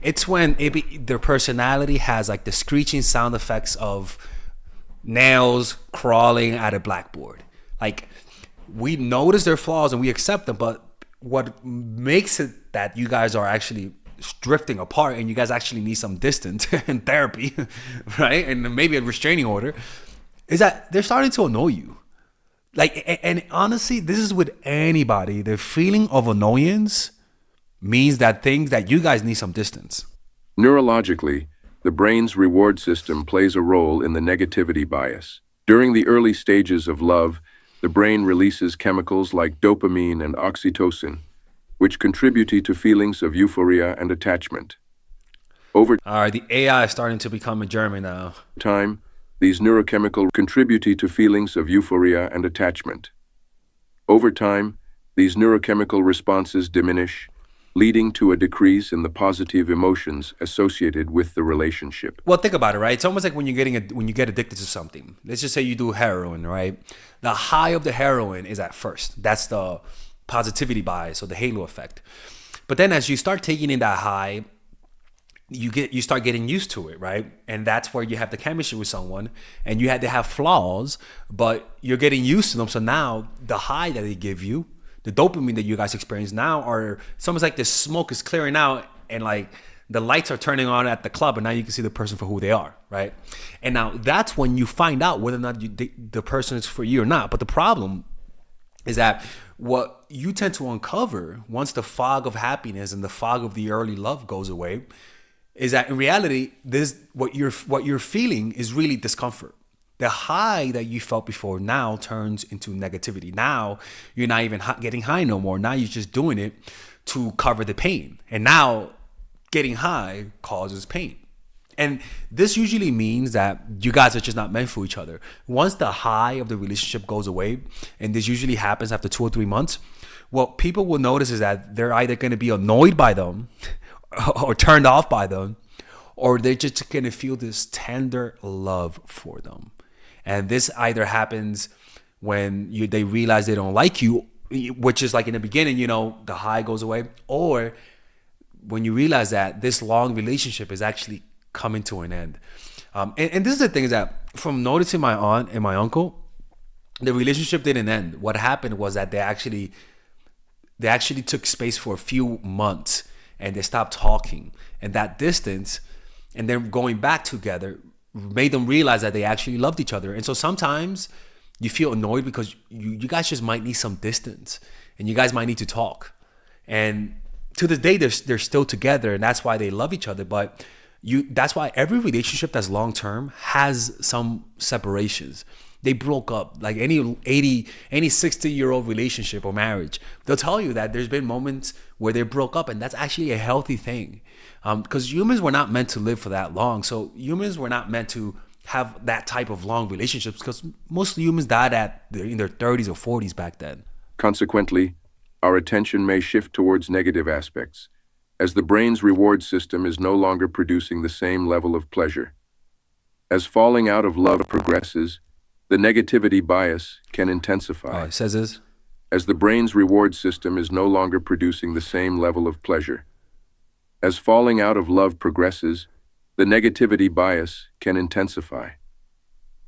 their personality has like the screeching sound effects of nails crawling at a blackboard. Like, we notice their flaws and we accept them, but what makes it that you guys are actually drifting apart and you guys actually need some distance and therapy, right? And maybe a restraining order, is that they're starting to annoy you. Like, and honestly, this is with anybody. The feeling of annoyance means that you guys need some distance. Neurologically, the brain's reward system plays a role in the negativity bias. During the early stages of love, the brain releases chemicals like dopamine and oxytocin, which contribute to feelings of euphoria and attachment. All right, the AI is starting to become a German now. Time, these neurochemicals contribute to feelings of euphoria and attachment. Over time, these neurochemical responses diminish, leading to a decrease in the positive emotions associated with the relationship. Well, think about it, right? It's almost like when you get addicted to something. Let's just say you do heroin, right? The high of the heroin is at first. That's the positivity bias or the halo effect. But then as you start taking in that high, you start getting used to it, right? And that's where you have the chemistry with someone, and they have flaws, but you're getting used to them. So now the high that they give you, the dopamine that you guys experience now, it's almost like the smoke is clearing out and like the lights are turning on at the club, and now you can see the person for who they are, right? And now that's when you find out whether or not the person is for you or not. But the problem is that what you tend to uncover once the fog of happiness and the fog of the early love goes away is that in reality, what you're feeling is really discomfort. The high that you felt before now turns into negativity. Now you're not even getting high no more. Now you're just doing it to cover the pain. And now getting high causes pain. And this usually means that you guys are just not meant for each other. Once the high of the relationship goes away, and this usually happens after 2 or 3 months, what people will notice is that they're either going to be annoyed by them or turned off by them, or they're just going to feel this tender love for them. And this either happens when they realize they don't like you, which is like in the beginning, the high goes away, or when you realize that this long relationship is actually coming to an end. And this is the thing, is that from noticing my aunt and my uncle, the relationship didn't end. What happened was that they actually took space for a few months and they stopped talking. And that distance and then going back together made them realize that they actually loved each other. And so sometimes you feel annoyed because you guys just might need some distance and you guys might need to talk. And to this day, they're still together, and that's why they love each other. But that's why every relationship that's long term has some separations. They broke up. Like any 60-year-old relationship or marriage, they'll tell you that there's been moments where they broke up, and that's actually a healthy thing. Because humans were not meant to live for that long. So humans were not meant to have that type of long relationships, because most humans died in their 30s or 40s back then. Consequently, our attention may shift towards negative aspects, as the brain's reward system is no longer producing the same level of pleasure. As falling out of love progresses, the negativity bias can intensify. It says this. As the brain's reward system is no longer producing the same level of pleasure. As falling out of love progresses, the negativity bias can intensify.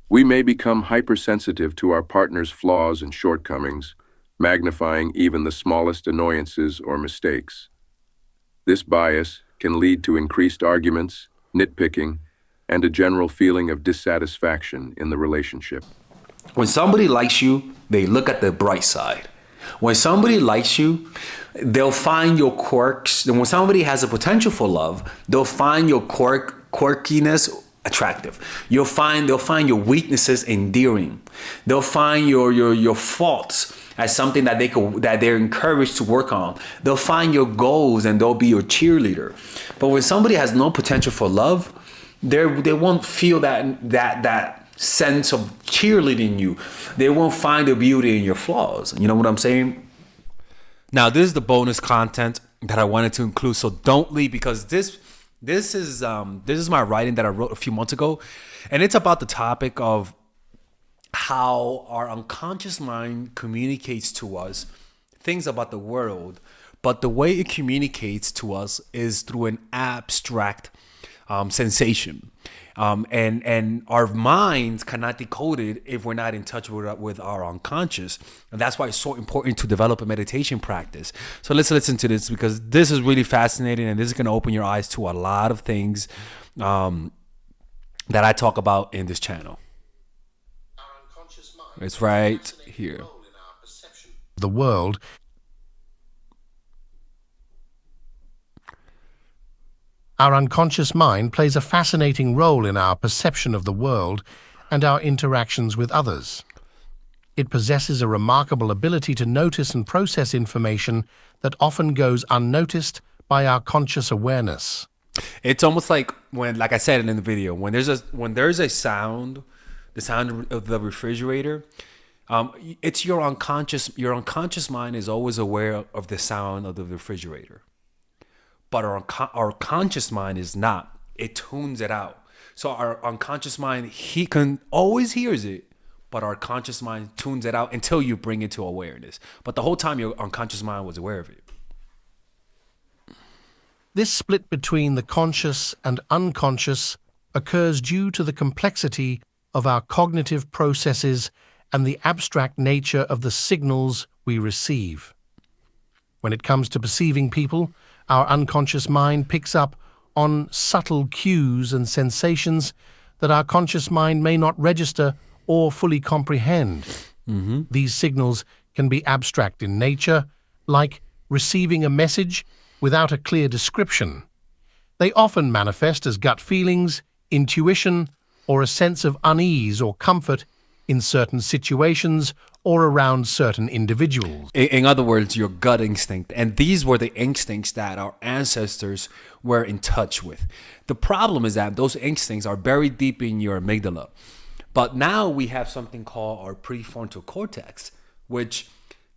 We may become hypersensitive to our partner's flaws and shortcomings, magnifying even the smallest annoyances or mistakes. This bias can lead to increased arguments, nitpicking, and a general feeling of dissatisfaction in the relationship. When somebody likes you, they look at the bright side. When somebody likes you, they'll find your quirks. And when somebody has a potential for love, they'll find your quirkiness attractive. They'll find your weaknesses endearing. They'll find your faults as something that they're encouraged to work on. They'll find your goals and they'll be your cheerleader. But when somebody has no potential for love, they won't feel that sense of cheerleading you. They won't find the beauty in your flaws. You know what I'm saying? Now, this is the bonus content that I wanted to include. So don't leave, because this is my writing that I wrote a few months ago, and it's about the topic of how our unconscious mind communicates to us things about the world, but the way it communicates to us is through an abstract sensation. And our minds cannot decode it if we're not in touch with our unconscious. And that's why it's so important to develop a meditation practice. So let's listen to this, because this is really fascinating, and this is going to open your eyes to a lot of things that I talk about in this channel. It's right here. The world. Our unconscious mind plays a fascinating role in our perception of the world and our interactions with others. It possesses a remarkable ability to notice and process information that often goes unnoticed by our conscious awareness. It's almost like when, like I said in the video, when there's a sound, the sound of the refrigerator, it's your unconscious. Your unconscious mind is always aware of the sound of the refrigerator. But our conscious mind is not. It tunes it out. So our unconscious mind, he can always hears it, but our conscious mind tunes it out until you bring it to awareness. But the whole time your unconscious mind was aware of it. This split between the conscious and unconscious occurs due to the complexity of our cognitive processes and the abstract nature of the signals we receive. When it comes to perceiving people, our unconscious mind picks up on subtle cues and sensations that our conscious mind may not register or fully comprehend. These signals can be abstract in nature, like receiving a message without a clear description. They often manifest as gut feelings, intuition, or a sense of unease or comfort in certain situations or around certain individuals. In other words, your gut instinct. And these were the instincts that our ancestors were in touch with. The problem is that those instincts are buried deep in your amygdala. But now we have something called our prefrontal cortex, which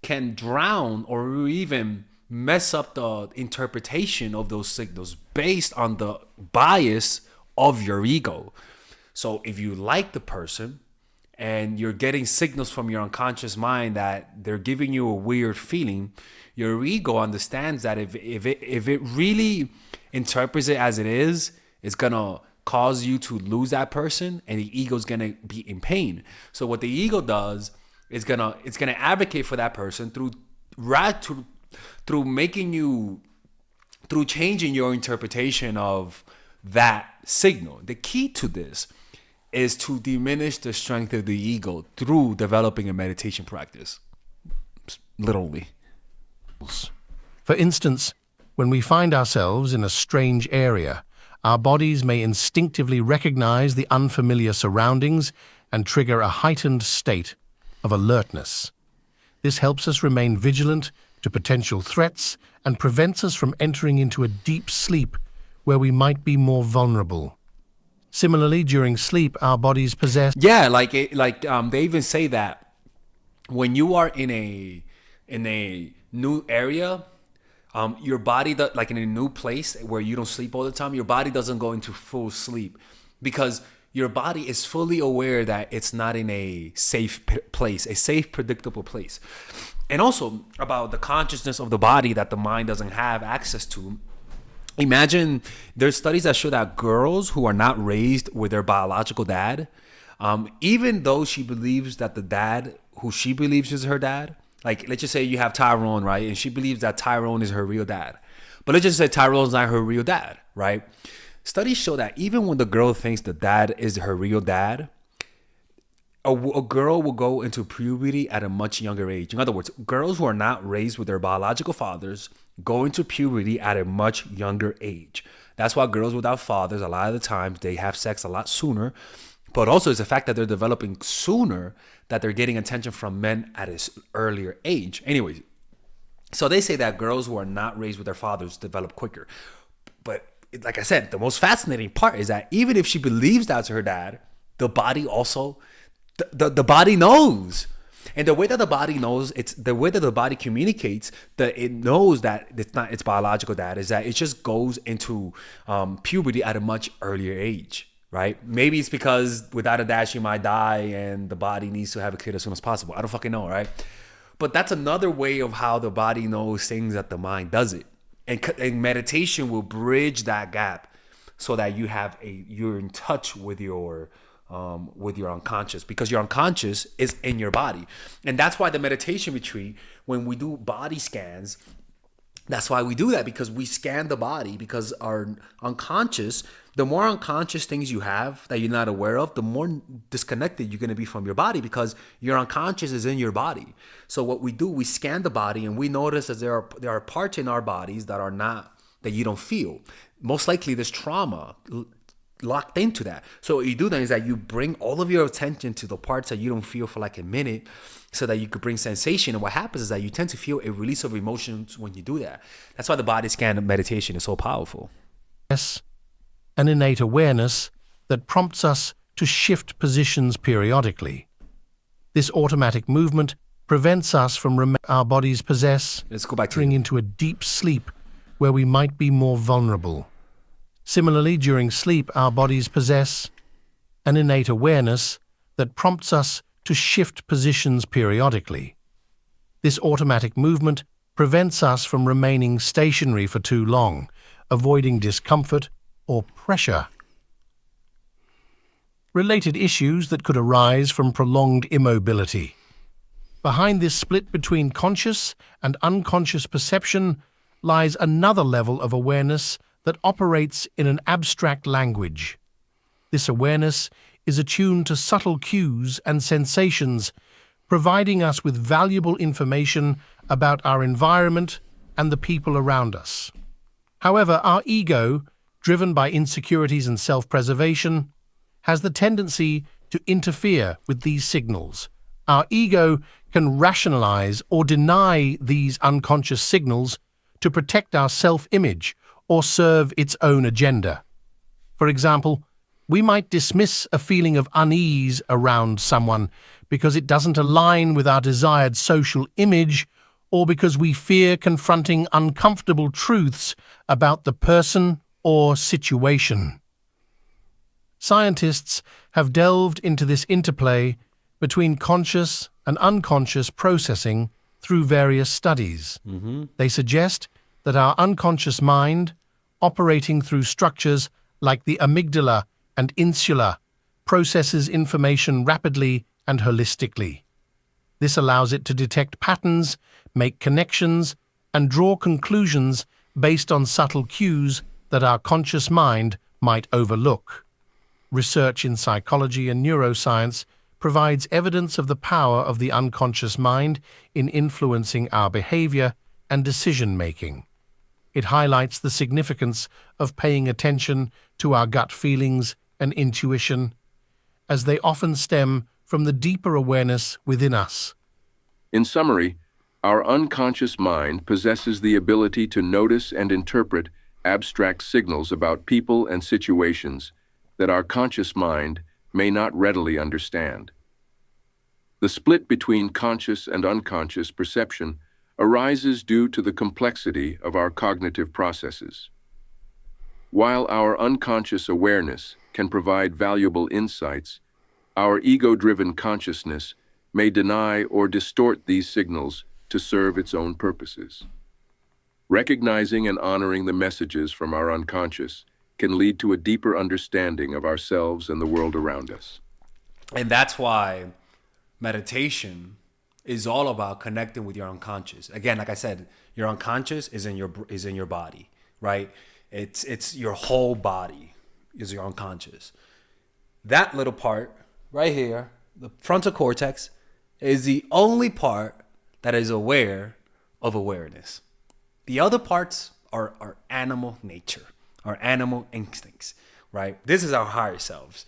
can drown or even mess up the interpretation of those signals based on the bias of your ego. So if you like the person and you're getting signals from your unconscious mind that they're giving you a weird feeling, your ego understands that if it really interprets it as it is, it's gonna cause you to lose that person, and the ego's gonna be in pain. So what the ego does is it's gonna advocate for that person through changing your interpretation of that signal. The key to this is to diminish the strength of the ego through developing a meditation practice. Literally. For instance, when we find ourselves in a strange area, our bodies may instinctively recognize the unfamiliar surroundings and trigger a heightened state of alertness. This helps us remain vigilant to potential threats and prevents us from entering into a deep sleep where we might be more vulnerable. Similarly, during sleep, our bodies possess... Yeah, they even say that when you are in a new area, your body, like in a new place where you don't sleep all the time, your body doesn't go into full sleep because your body is fully aware that it's not in a safe place, a safe, predictable place. And also about the consciousness of the body that the mind doesn't have access to. Imagine there's studies that show that girls who are not raised with their biological dad, even though she believes that the dad who she believes is her dad, like let's just say you have Tyrone, right? And she believes that Tyrone is her real dad. But let's just say Tyrone's not her real dad, right? Studies show that even when the girl thinks the dad is her real dad, a girl will go into puberty at a much younger age. In other words, girls who are not raised with their biological fathers go into puberty at a much younger age. That's why girls without fathers, a lot of the times, they have sex a lot sooner. But also it's the fact that they're developing sooner, that they're getting attention from men at an earlier age. Anyways, so they say that girls who are not raised with their fathers develop quicker. But like I said, the most fascinating part is that even if she believes that's her dad, the body also... The body knows, and the way that the body knows, it's the way that the body communicates that it knows that it's not its biological dad, is that it just goes into puberty at a much earlier age, right? Maybe it's because without a dad she might die, and the body needs to have a kid as soon as possible. I don't fucking know, right? But that's another way of how the body knows things that the mind doesn't, and meditation will bridge that gap so that you're in touch with your unconscious, because your unconscious is in your body. And that's why the meditation retreat, when we do body scans, that's why we do that, because we scan the body, because our unconscious, the more unconscious things you have that you're not aware of, the more disconnected you're going to be from your body, because your unconscious is in your body. So what we do, we scan the body and we notice that there are parts in our bodies that you don't feel. Most likely there's trauma locked into that. So what you do then is that you bring all of your attention to the parts that you don't feel for like a minute, so that you could bring sensation. And what happens is that you tend to feel a release of emotions when you do that. That's why the body scan meditation is so powerful. Yes, an innate awareness that prompts us to shift positions periodically. This automatic movement prevents us from our bodies possess Let's go back to entering into a deep sleep where we might be more vulnerable. Similarly, during sleep, our bodies possess an innate awareness that prompts us to shift positions periodically. This automatic movement prevents us from remaining stationary for too long, avoiding discomfort or pressure. Related issues that could arise from prolonged immobility. Behind this split between conscious and unconscious perception lies another level of awareness that operates in an abstract language. This awareness is attuned to subtle cues and sensations, providing us with valuable information about our environment and the people around us. However, our ego, driven by insecurities and self-preservation, has the tendency to interfere with these signals. Our ego can rationalize or deny these unconscious signals to protect our self-image or serve its own agenda. For example, we might dismiss a feeling of unease around someone because it doesn't align with our desired social image, or because we fear confronting uncomfortable truths about the person or situation. Scientists have delved into this interplay between conscious and unconscious processing through various studies. They suggest that our unconscious mind, operating through structures like the amygdala and insula, processes information rapidly and holistically. This allows it to detect patterns, make connections, and draw conclusions based on subtle cues that our conscious mind might overlook. Research in psychology and neuroscience provides evidence of the power of the unconscious mind in influencing our behavior and decision-making. It highlights the significance of paying attention to our gut feelings and intuition, as they often stem from the deeper awareness within us. In summary, our unconscious mind possesses the ability to notice and interpret abstract signals about people and situations that our conscious mind may not readily understand. The split between conscious and unconscious perception arises due to the complexity of our cognitive processes. While our unconscious awareness can provide valuable insights, our ego-driven consciousness may deny or distort these signals to serve its own purposes. Recognizing and honoring the messages from our unconscious can lead to a deeper understanding of ourselves and the world around us. And that's why meditation is all about connecting with your unconscious. Again, like I said, your unconscious is in your body, right? It's your whole body is your unconscious. That little part right here, the frontal cortex, is the only part that is aware of awareness. The other parts are our animal nature, our animal instincts, right? This is our higher selves.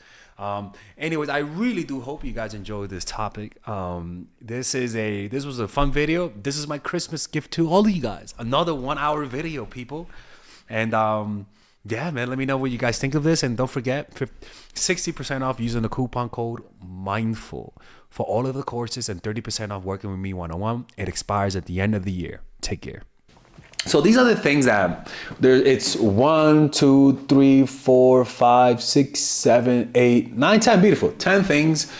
Anyways, I really do hope you guys enjoyed this topic. This was a fun video. This is my Christmas gift to all of you guys. Another 1 hour video, people. And yeah, man, let me know what you guys think of this. And don't forget, 60% off using the coupon code MINDFUL for all of the courses and 30% off working with me one-on-one. It expires at the end of the year. Take care. So these are the things that it's 1, 2, 3, 4, 5, 6, 7, 8, 9, 10, beautiful. 10 things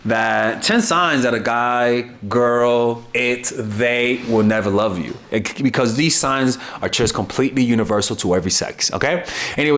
10 signs that a guy, girl, they will never love you. Because these signs are just completely universal to every sex, okay? Anyway.